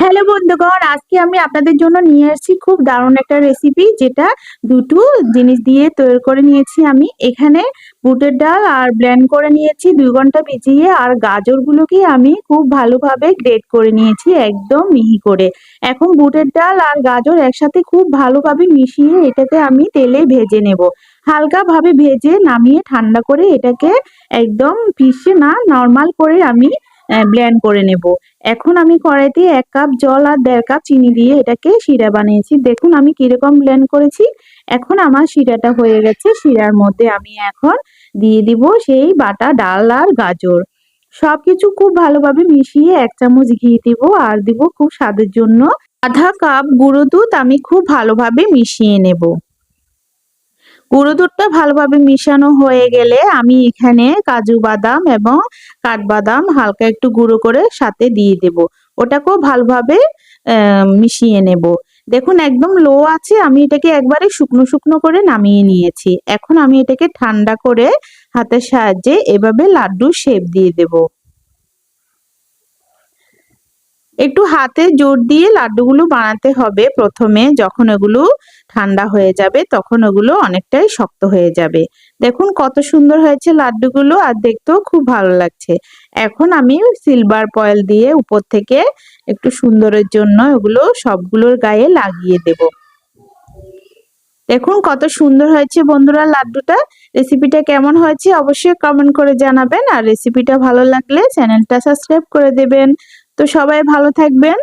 Hello বন্ধুগণ, আজকে আমি আপনাদের জন্য নিয়ে আসছি খুব দারুণ একটা রেসিপি, যেটা দুটো জিনিস দিয়ে তৈরি করে নিয়েছি। আমি এখানে বুটের ডাল আর ব্লেন্ড করে নিয়েছি 2 ঘন্টা ভিজিয়ে, আর গাজরগুলোকে আমি খুব ভালোভাবে গ্রেট করে নিয়েছি একদম মিহি করে। এখন বুটের ডাল আর গাজর একসাথে খুব ভালোভাবে মিশিয়ে এটাকে আমি তেলে ভেজে নেব। হালকা ভাবে ভেজে নামিয়ে ঠান্ডা করে এটাকে একদম পিষে না, নর্মাল করে আমি ব্লেন্ড করে নেব। এখন আমি কড়াইতে 1 কাপ জল আর 1.5 কাপ চিনি দিয়ে এটাকে শিরা বানিয়েছি। দেখুন আমি কিরকম ব্লেন্ড করেছি। এখন আমার শিরাটা হয়ে গেছে। শিরার মধ্যে আমি এখন দিয়ে দিব সেই বাটা ডাল আর গাজর। সবকিছু খুব ভালোভাবে মিশিয়ে 1 চামচ ঘি দিব, আর দিব খুব স্বাদের জন্য ½ কাপ গুঁড়ো দুধ। আমি খুব ভালোভাবে মিশিয়ে নেব। গুঁড়ো দুধটা ভালোভাবে মিশানো হয়ে গেলে আমি এখানে কাজু বাদাম এবং কাঠবাদাম হালকা একটু গুঁড়ো করে সাথে দিয়ে দেব। ওটাকেও ভালোভাবে মিশিয়ে নেব। দেখুন একদম লো আছে, আমি এটাকে একবারে শুকনো শুকনো করে নামিয়ে নিয়েছি। এখন আমি এটাকে ঠান্ডা করে হাতের সাহায্যে এভাবে লাড্ডুর শেপ দিয়ে দেব। একটু হাতে জোর দিয়ে লাড্ডুগুলো বানাতে হবে প্রথমে। যখন এগুলো ঠান্ডা হয়ে যাবে তখন ওগুলো অনেকটাই শক্ত হয়ে যাবে। দেখুন কত সুন্দর হয়েছে লাড্ডুগুলো, আর দেখতেও খুব ভালো লাগছে। এখন আমি সিলভার ফয়েল দিয়ে উপর থেকে একটু সুন্দরের জন্য এগুলো সবগুলোর গায়ে লাগিয়ে দেব। দেখুন কত সুন্দর হয়েছে বন্ধুরা লাড্ডুটা। রেসিপিটা কেমন হয়েছে অবশ্যই কমেন্ট করে জানাবেন, আর রেসিপিটা ভালো লাগলে চ্যানেলটা সাবস্ক্রাইব করে দেবেন। তো সবাই ভালো থাকবেন।